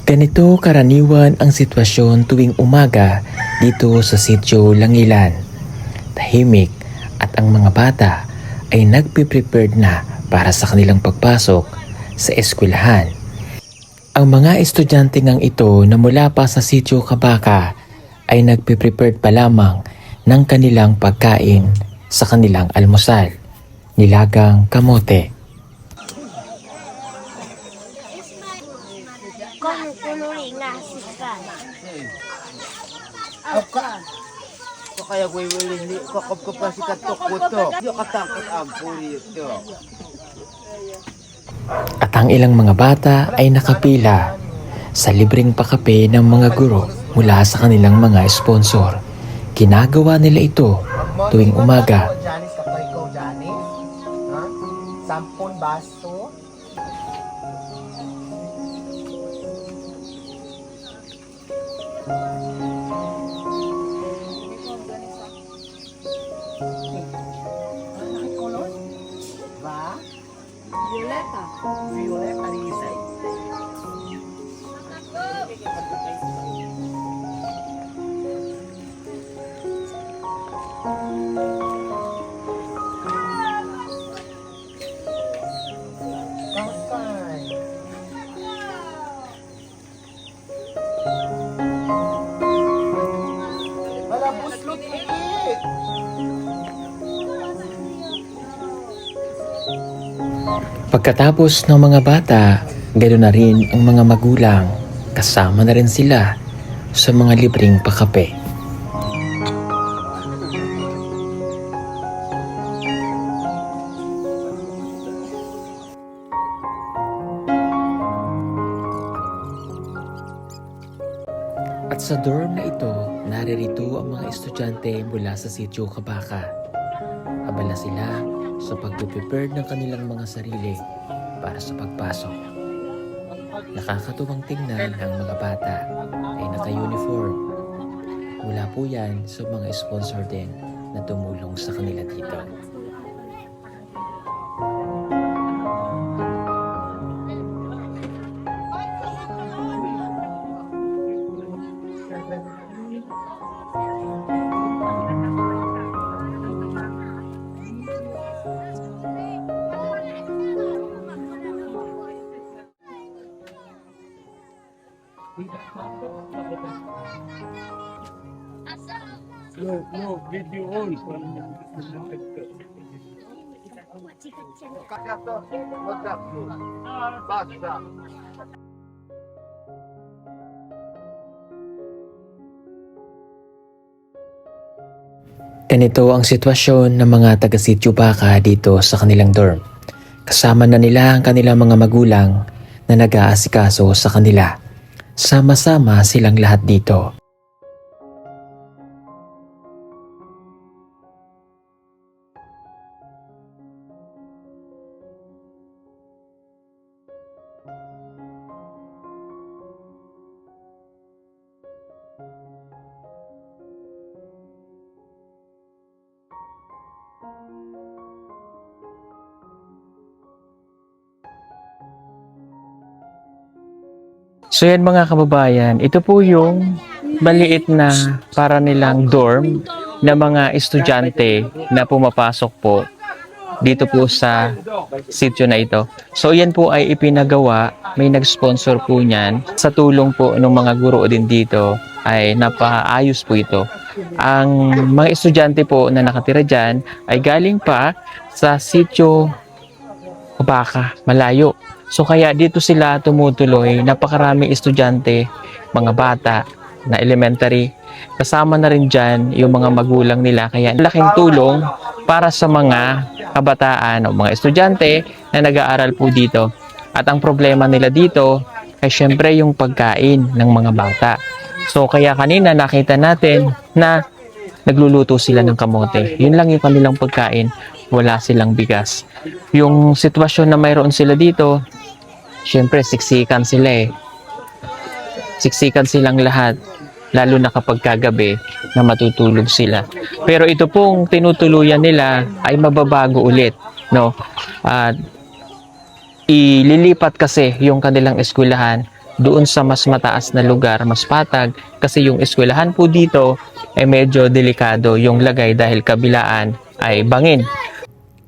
Ganito karaniwan ang sitwasyon tuwing umaga dito sa Sitio Langilan. Tahimik at ang mga bata ay nagpe-prepared na para sa kanilang pagpasok sa eskwelahan. Ang mga estudyante ngang ito na mula pa sa Sitio Kabaka ay nagpe-prepared pa lamang ng kanilang pagkain sa kanilang almusal, nilagang kamote. Kaya gue willing kokop kopasi katok kuto. Yo katakot ampuri ito. At ang ilang mga bata ay nakapila sa libreng pakape ng mga guro mula sa kanilang mga sponsor. Ginagawa nila ito tuwing umaga. Janis kapay ko Janis. Ha? 10 baso. Ba? Violeta. Violeta Rizay. Wala buslot ikit. Pagkatapos ng mga bata, ganoon na rin ang mga magulang. Kasama na rin sila sa mga libreng pakape. At sa dorm na ito, naririto ang mga estudyante mula sa Sitio Kabaka. Abala sila sa pag-prepare ng kanilang mga sarili para sa pagpasok. Nakakatuwang tingnan ang mga bata ay naka-uniform. Mula po yan sa mga sponsor din na tumulong sa kanila dito. No, video on. Kakato. Magdaklo. Basta. Ganito ang sitwasyon ng mga taga-Sitio Baka dito sa kanilang dorm. Kasama na nila ang kanilang mga magulang na nag-aasikaso sa kanila. Sama-sama silang lahat dito. So yan mga kababayan, ito po yung maliit na para nilang dorm na mga estudyante na pumapasok po dito po sa sitio na ito. So yan po ay ipinagawa, may nag-sponsor po niyan. Sa tulong po ng mga guro din dito ay napaayos po ito. Ang mga estudyante po na nakatira dyan ay galing pa sa sitio Kabaka, malayo. So kaya dito sila tumutuloy, napakaraming estudyante, mga bata na elementary. Kasama na rin dyan yung mga magulang nila. Kaya laking tulong para sa mga kabataan o mga estudyante na nag-aaral po dito. At ang problema nila dito ay syempre yung pagkain ng mga bata. So kaya kanina nakita natin na nagluluto sila ng kamote. Yun lang yung kanilang pagkain. Wala silang bigas. Yung sitwasyon na mayroon sila dito, syempre siksikan sila eh. Siksikan silang lahat. Lalo na kapag kagabi na matutulog sila. Pero ito pong tinutuluyan nila ay mababago ulit. No? At ililipat kasi yung kanilang eskwelahan doon sa mas mataas na lugar, mas patag, kasi yung eskwelahan po dito ay medyo delikado yung lagay dahil kabilaan ay bangin.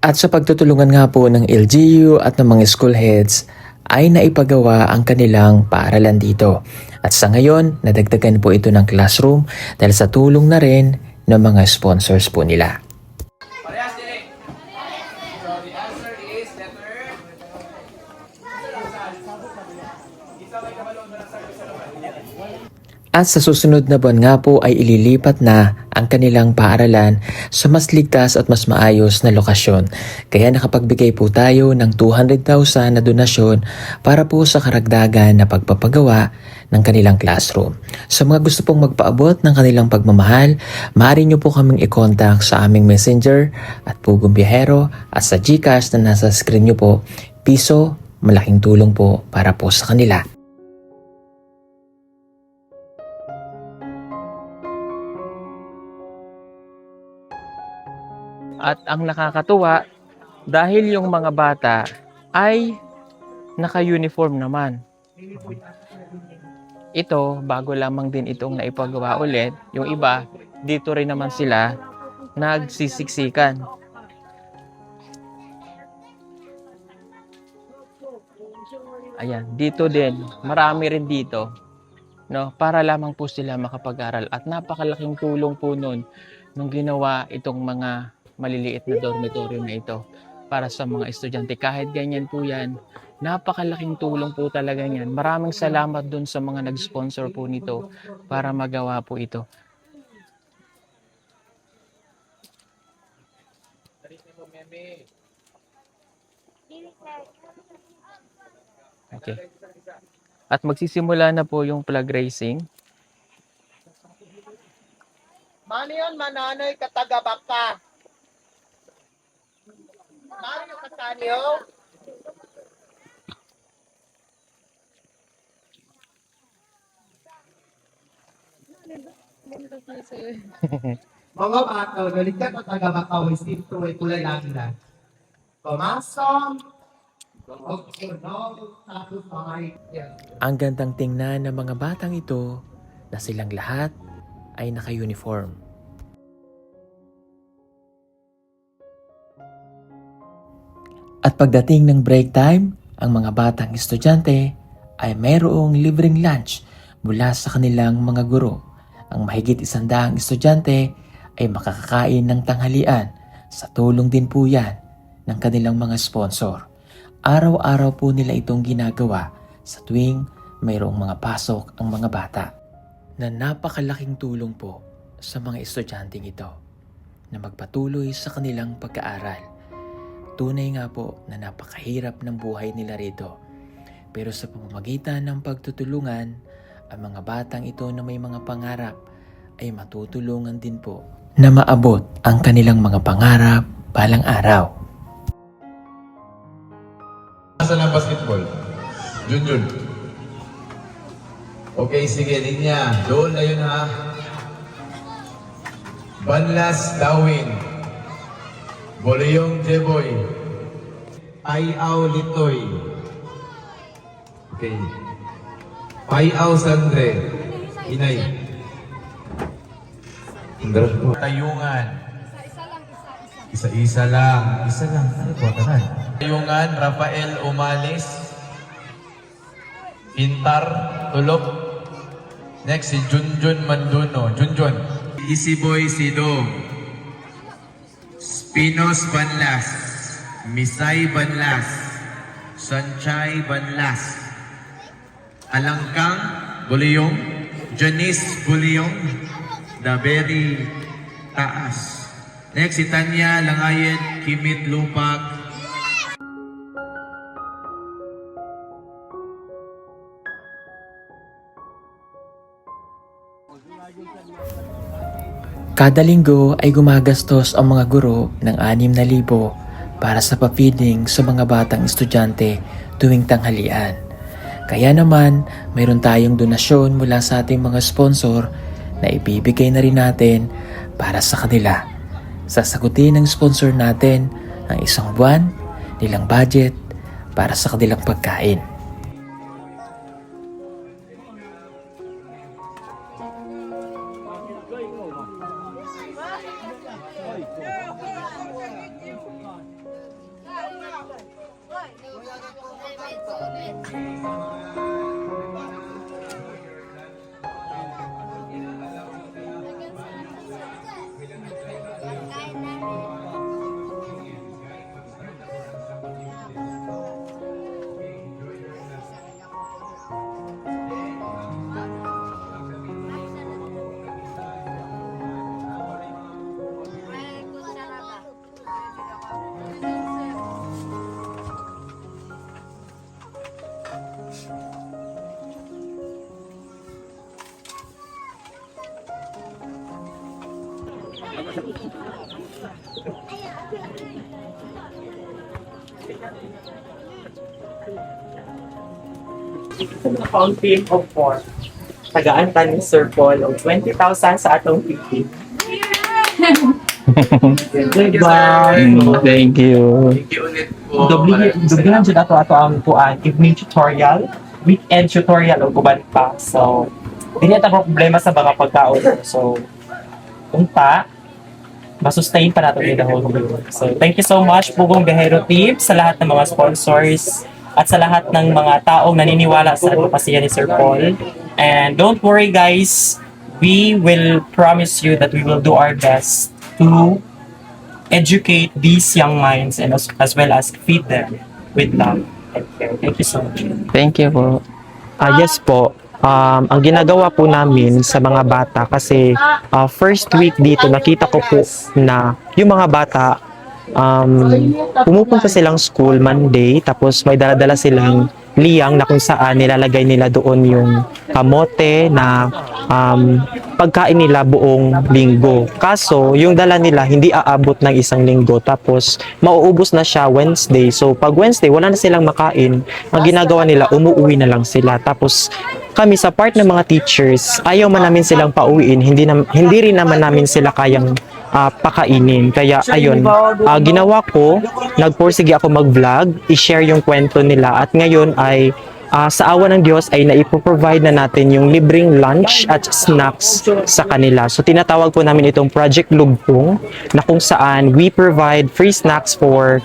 At sa pagtutulungan nga po ng LGU at ng mga school heads ay naipagawa ang kanilang paaralan dito. At sa ngayon, nadagdagan po ito ng classroom dahil sa tulong na rin ng mga sponsors po nila. At sa susunod na buwan nga po ay ililipat na ang kanilang paaralan sa mas ligtas at mas maayos na lokasyon. Kaya nakapagbigay po tayo ng 200,000 na donasyon para po sa karagdagan na pagpapagawa ng kanilang classroom. Sa mga gusto pong magpaabot ng kanilang pagmamahal, maaari nyo po kaming i-contact sa aming messenger at Pugong Biyahero at sa GCash na nasa screen nyo po. Piso, malaking tulong po para po sa kanila. At ang nakakatuwa, dahil yung mga bata ay naka-uniform naman. Ito, bago lamang din itong naipagawa ulit. Yung iba, dito rin naman sila nagsisiksikan. Ayan, dito din, marami rin dito. No, para lamang po sila makapag-aral. At napakalaking tulong po nun nung ginawa itong mga maliliit na dormitory na ito para sa mga estudyante. Kahit ganyan po yan, napakalaking tulong po talaga yan. Maraming salamat dun sa mga nag-sponsor po nito para magawa po ito. Okay. At magsisimula na po yung flag raising. Mano yun, mananoy katagabak ka. Mario Catanio. Mga bata, nalikat at tagabakaw, isipto ay kulay lang na. Pumasok. Ang gandang tingnan ng mga batang ito na silang lahat ay naka-uniform. At pagdating ng break time, ang mga batang estudyante ay mayroong libreng lunch mula sa kanilang mga guro. Ang mahigit 100 estudyante ay makakakain ng tanghalian. Sa tulong din po yan ng kanilang mga sponsor. Araw-araw po nila itong ginagawa sa tuwing mayroong mga pasok ang mga bata. Na napakalaking tulong po sa mga estudyanteng ito na magpatuloy sa kanilang pag-aaral. Tunay nga po na napakahirap ng buhay nila rito. Pero sa pamamagitan ng pagtutulungan, ang mga batang ito na may mga pangarap ay matutulungan din po na maabot ang kanilang mga pangarap balang araw. Nasaan ang basketball? Junjun. Okay, sige, linya. Doon na yun ha. Banlas Dawin. Bolyong Jeboy. Ayaw Litoy. Okay. Payaw Sandre. Inay. Indra. Tayungan. Isa-isa lang. Isa lang. Ano po? Tanan. Tayungan, Rafael Umalis. Pintar, Tulok. Next, si Junjun Manduno. Junjun. Isiboy Sidong. Spinos Banlas. Misay Banlas. Sanchay Banlas. Alangkang Buliyong. Janice Buliyong. Daberi Taas. Next, si Tanya Langayen Kimit Lupag. Kada linggo ay gumagastos ang mga guro ng 6,000 para sa pa-feeding sa mga batang estudyante tuwing tanghalian. Kaya naman, mayroon tayong donasyon mula sa ating mga sponsor na ibibigay na rin natin para sa kanila. Sasagutin ng sponsor natin ang isang buwan nilang budget para sa kanilang pagkain. Fountain of Four. Tagaan ta ni Sir Paul og 20,000 sa atong PT. Goodbye. Thank you. Thank you ulit po. Dublihan dyan ato ang kuan evening tutorial, weekend tutorial o guban pa. So, hindi ata problema sa mga pagkaon. So, unta, masustain pa nato yung the whole year. So, thank you so much Pugong Bihero Team sa lahat ng mga sponsors at sa lahat ng mga taong naniniwala sa advokasya ni Sir Paul. And don't worry guys, we will promise you that we will do our best to educate these young minds and as well as feed them with love and care. Thank you so much. Thank you po. Yes po. Ang ginagawa po namin sa mga bata kasi first week dito nakita ko po na yung mga bata pumupunta silang school Monday tapos may dala-dala silang liyang na kung saan nilalagay nila doon yung kamote na pagkain nila buong linggo. Kaso, yung dala nila hindi aabot ng isang linggo tapos mauubos na siya Wednesday. So, pag Wednesday, wala na silang makain. Ang ginagawa nila, umuwi na lang sila. Tapos, kami sa part ng mga teachers, ayaw man namin silang pauwiin. Hindi rin naman namin sila kayang pakainin. Kaya, ayun, ginawa ko, nagporsige ako mag-vlog, i-share yung kwento nila. At ngayon ay sa awa ng Diyos ay naipoprovide na natin yung libreng lunch at snacks sa kanila. So tinatawag po namin itong Project Lugpong na kung saan we provide free snacks for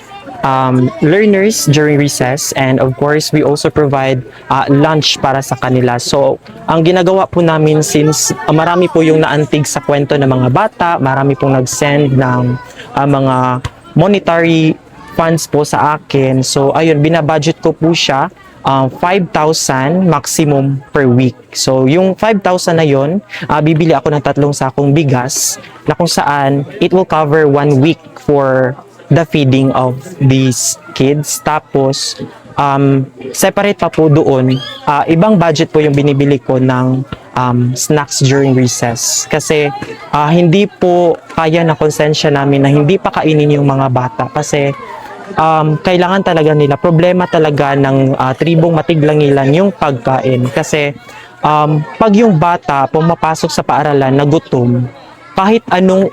learners during recess, and of course we also provide lunch para sa kanila. So ang ginagawa po namin, since marami po yung naantig sa kwento ng mga bata, marami pong nag-send ng mga monetary funds po sa akin. So ayun, binabudget ko po siya 5,000 maximum per week. So, yung 5,000 na yon, bibili ako ng 3 sakong bigas na kung saan it will cover 1 week for the feeding of these kids. Tapos, separate pa po doon, ibang budget po yung binibili ko ng snacks during recess. Kasi, hindi po kaya na konsensya namin na hindi pa kainin yung mga bata. Kasi, kailangan talaga nila, problema talaga ng tribong Matiglangilan yung pagkain. Kasi pag yung bata pumapasok sa paaralan na gutom, kahit anong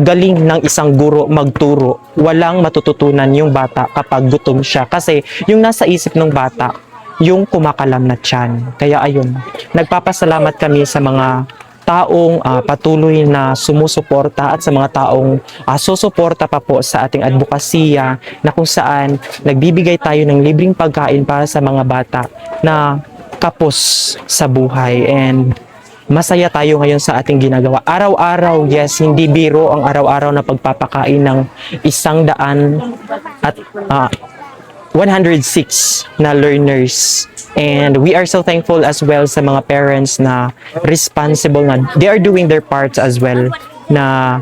galing ng isang guro magturo, walang matututunan yung bata kapag gutom siya. Kasi yung nasa isip ng bata, yung kumakalam na tiyan. Kaya ayun, nagpapasalamat kami sa mga taong patuloy na sumusuporta at sa mga taong susuporta pa po sa ating advokasya na kung saan nagbibigay tayo ng libreng pagkain para sa mga bata na kapos sa buhay. And masaya tayo ngayon sa ating ginagawa. Araw-araw, yes, hindi biro ang araw-araw na pagpapakain ng 100 at 106 na learners. And we are so thankful as well sa mga parents na responsible na they are doing their parts as well, na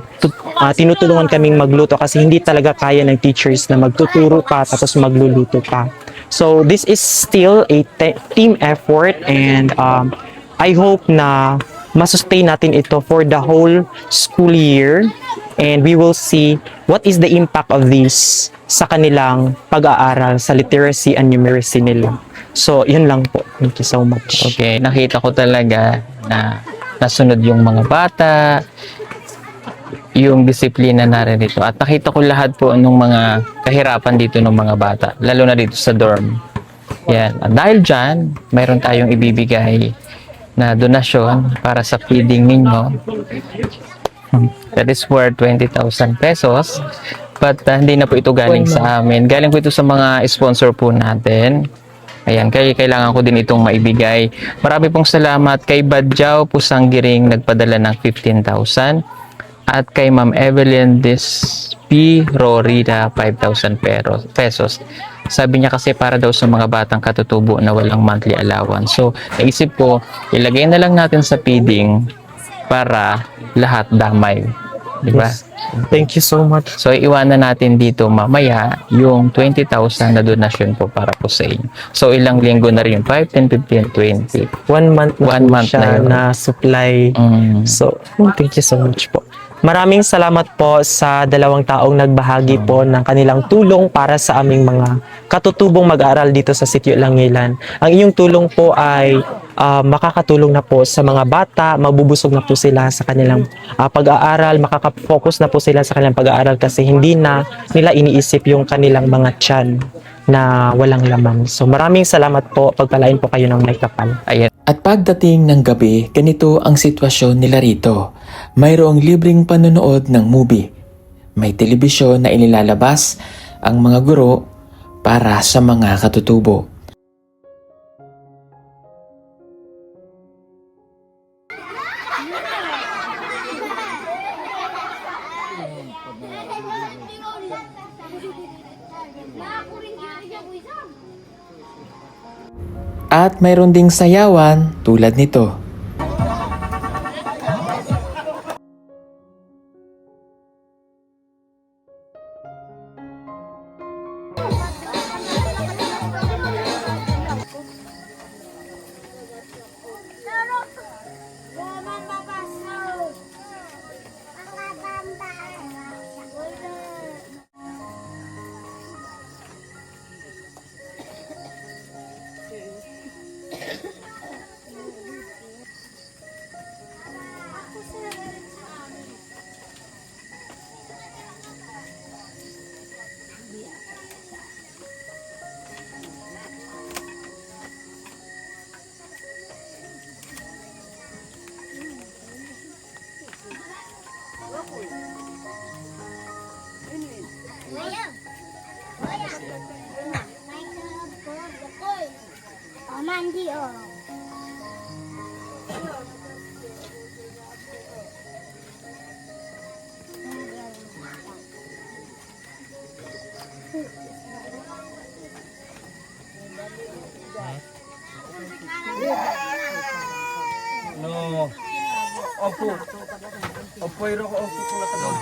tinutulungan kaming magluto kasi hindi talaga kaya ng teachers na magtuturo pa tapos magluluto pa. So this is still a team effort, and I hope na masustain natin ito for the whole school year, and we will see what is the impact of this sa kanilang pag-aaral sa literacy and numeracy nila. So, yun lang po. Thank you so much. Okay, nakita ko talaga na nasunod yung mga bata, yung disiplina na rin dito. At nakita ko lahat po ng mga kahirapan dito ng mga bata, lalo na dito sa dorm. Yan. At dahil dyan, mayroon tayong ibibigay na donasyon para sa feeding ninyo. That is worth 20,000 pesos. But hindi na po ito galing sa amin. Galing po ito sa mga sponsor po natin. Ayan, kaya kailangan ko din itong maibigay. Marami pong salamat kay Badjao Pusanggiring, nagpadala ng 15,000. At kay Ma'am Evelyn P. Rorida, 5,000 pesos. Sabi niya kasi para daw sa mga batang katutubo na walang monthly allowance. So, naisip ko, ilagay na lang natin sa feeding para lahat damay. Diba? Yes. Thank you so much. So, iwanan natin dito mamaya yung 20,000 na donasyon po para po sa inyo. So, ilang linggo na rin, 5, 10, 15, 20. 1 month na 1 po month siya na yun. na supply. So, thank you so much po. Maraming salamat po sa dalawang taong nagbahagi po ng kanilang tulong para sa aming mga katutubong mag-aaral dito sa Sitio Langilan. Ang inyong tulong po ay makakatulong na po sa mga bata, mabubusog na po sila sa kanilang pag-aaral, makaka-focus na po sila sa kanilang pag-aaral kasi hindi na nila iniisip yung kanilang mga tiyan na walang laman. So maraming salamat po, pagpalain po kayo ng may kapal. Ayan. At pagdating ng gabi, ganito ang sitwasyon nila rito. Mayroong libreng panonood ng movie. May telebisyon na inilalabas ang mga guro para sa mga katutubo. At mayroon ding sayawan tulad nito. Mandi oh. No. Opo. Opo, iro ko opo ko la kadon.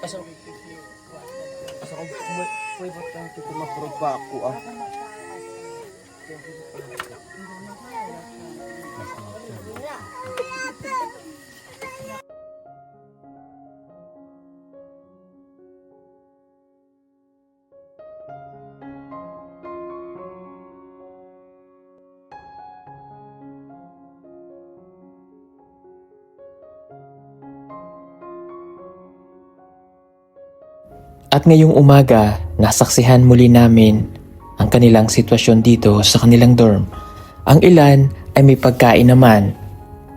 Asa ko pwede ba tayo ito mapurog pa ako ah. At ngayong umaga, nasaksihan muli namin ang kanilang sitwasyon dito sa kanilang dorm. Ang ilan ay may pagkain naman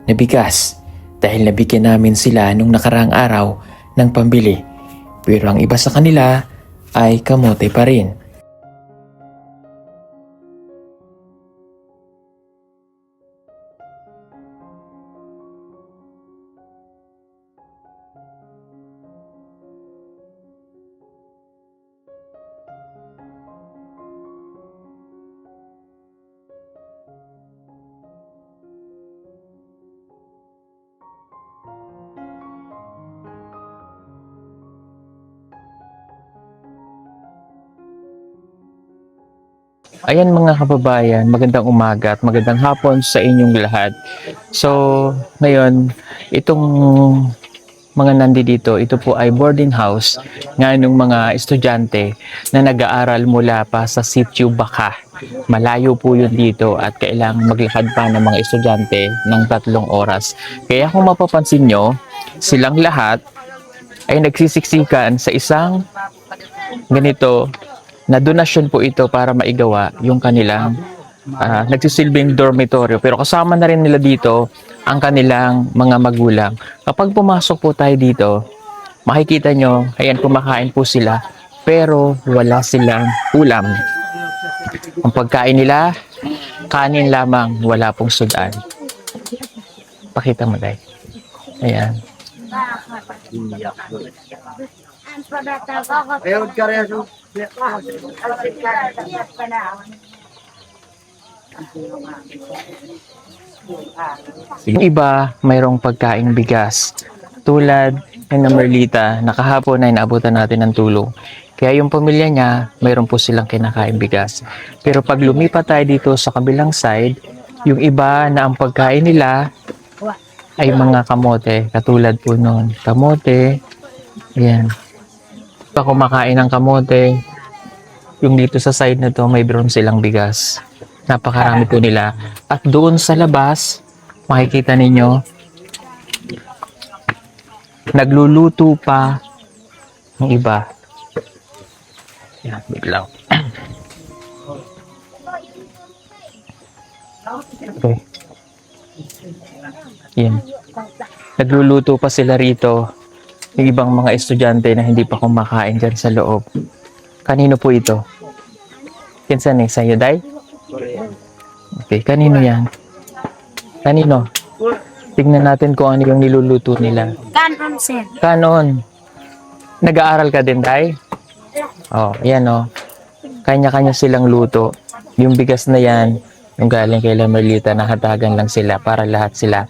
na bigas dahil nabigyan namin sila nung nakaraang araw ng pambili. Pero ang iba sa kanila ay kamote pa rin. Ayan mga kababayan, magandang umaga at magandang hapon sa inyong lahat. So, ngayon, itong mga nandi dito, ito po ay boarding house nga ng mga estudyante na nag-aaral mula pa sa Sitio Baka. Malayo po yun dito at kailangan maglakad pa ng mga estudyante ng 3 oras. Kaya kung mapapansin nyo, silang lahat ay nagsisiksikan sa isang ganito na donasyon po ito para maigawa yung kanilang nagsisilbing dormitorio. Pero kasama na rin nila dito ang kanilang mga magulang. Kapag pumasok po tayo dito, makikita nyo, ayan, kumakain po sila, pero wala silang ulam. Ang pagkain nila, kanin lamang, wala pong sudan. Pakita mo, Day. Ayan. Ang pagkatapos ako. Ayun ka rin. Yung iba, mayroong pagkaing bigas. Tulad ng Merlita, nakahapon ay naabutan natin ng tulong. Kaya yung pamilya niya, mayroon po silang kinakain bigas. Pero pag lumipat tayo dito sa kabilang side, yung iba na ang pagkain nila ay mga kamote. Katulad po nun, kamote. Ayan. Pa kumakain ng kamote. Yung dito sa side na to, mayroon silang bigas. Napakarami po nila. At doon sa labas, makikita ninyo, nagluluto pa ng iba. Yan, biglaw. Okay. Yan. Nagluluto pa sila rito. Yung ibang mga estudyante na hindi pa kumakain dyan sa loob. Kanino po ito? Kinsan eh? Sa'yo, Day? Okay, kanino yan? Kanino? Tignan natin kung ano yung niluluto nila. Kanon, sir. Kanon. Nag-aaral ka din, Day? Oh, yan oh. Kanya-kanya silang luto. Yung bigas na yan, yung galing kay Merlita, nakatagan lang sila para lahat sila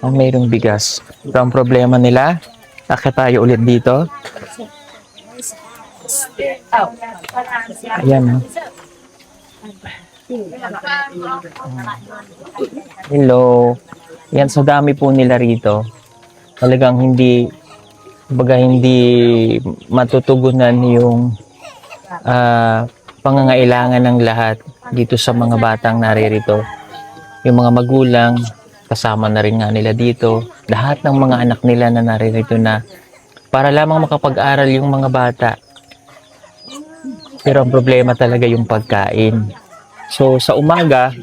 ang mayroong bigas. So, ang problema nila, akit tayo ulit dito. Ayan oh. Hello. Yan, so dami po nila rito. Talagang hindi matutugunan yung pangangailangan ng lahat dito sa mga batang naririto. Yung mga magulang, kasama na rin nga nila dito. Lahat ng mga anak nila na naririto na para lamang makapag-aral yung mga bata. Pero ang problema talaga yung pagkain. So sa umaga,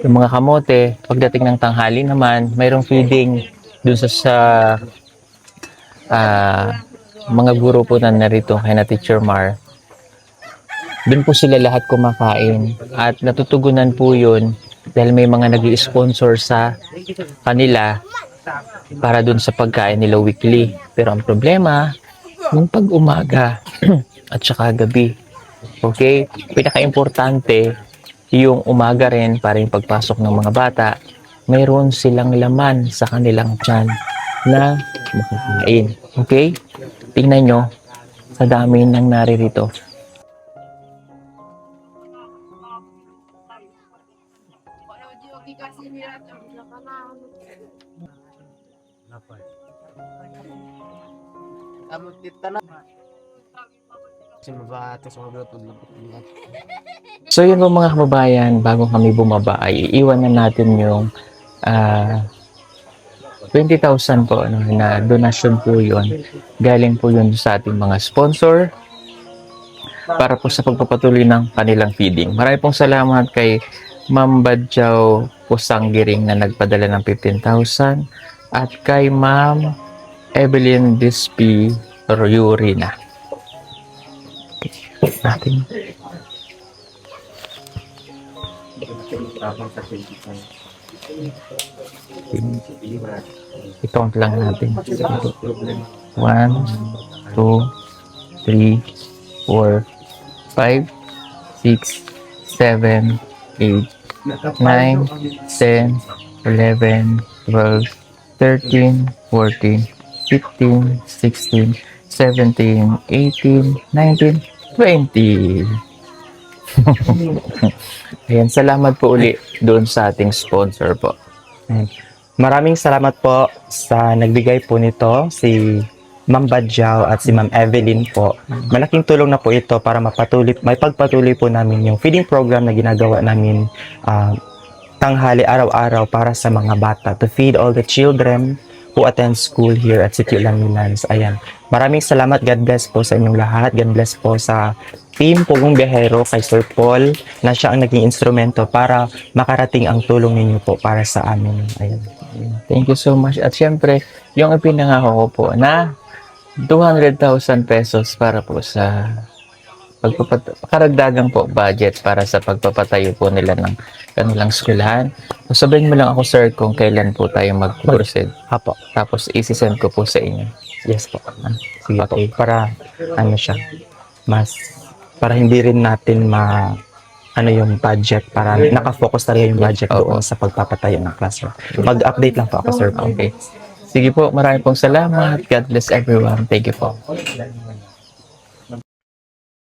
yung mga kamote, pagdating ng tanghali naman, mayroong feeding dun sa mga guro po na narito kay na Teacher Mar. Dun po sila lahat kumakain at natutugunan po yun dahil may mga nag-i-sponsor sa kanila para dun sa pagkain nila weekly. Pero ang problema, yung pag-umaga at saka gabi. Okay? Pinaka-importante, yung umaga rin para yung pagpasok ng mga bata, mayroon silang laman sa kanilang tiyan na makakain. Okay? Tingnan nyo sa dami ng naririto. So yun po mga kababayan, bago kami bumaba ay iiwan na natin yung 20,000 po na donasyon po yun. Galing po yun sa ating mga sponsor para po sa pagpapatuloy ng kanilang feeding. Marami pong salamat kay Ma'am Badjaw Pusanggiring na nagpadala ng 15,000 at kay Ma'am Evelyn Dispi Ruyurina. Natin. I-count lang natin. 1, 2, 3, 4, 5, 6, 7, 8, 9, 10, 11, 12, 13, 14, 15, 16, 17, 18, 19, 20. Ayan, salamat po uli doon sa ating sponsor po. Maraming salamat po sa nagbigay po nito, si Ma'am Badjaw at si Ma'am Evelyn po. Malaking tulong na po ito para may pagpatuloy po namin yung feeding program na ginagawa namin tanghali araw-araw para sa mga bata, to feed all the children who attend school here at Sitio Langilans. Ayan. Maraming salamat. God bless po sa inyong lahat. God bless po sa Team Pugong Biyahero, kay Sir Paul, na siya ang naging instrumento para makarating ang tulong ninyo po para sa amin. Ayan. Thank you so much. At syempre, yung ipinangako ko po na 200,000 pesos para po sa karagdagang po budget para sa pagpapatayo po nila ng kanilang eskwelahan. So, sabihin mo lang ako, sir, kung kailan po tayo mag-proceed. Apo. Tapos, isi-send ko po sa inyo. Yes po. Sige po. Para ano siya, mas para hindi rin natin ano yung budget, para nakafocus talaga yung budget doon sa pagpapatayo ng classroom. Mag-update lang po ako, sir. Okay. Sige po, maraming pong salamat. God bless everyone. Thank you po.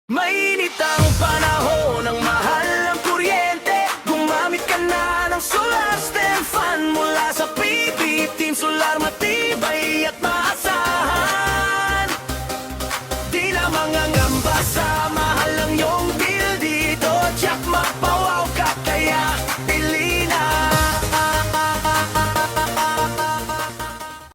Mainit ang panahon ng mahal ng kuryente. Gumamit ka na ng Solar Stem Fan mula sa PB Team Solar, matibay at maasahan. Di na mangangamba sa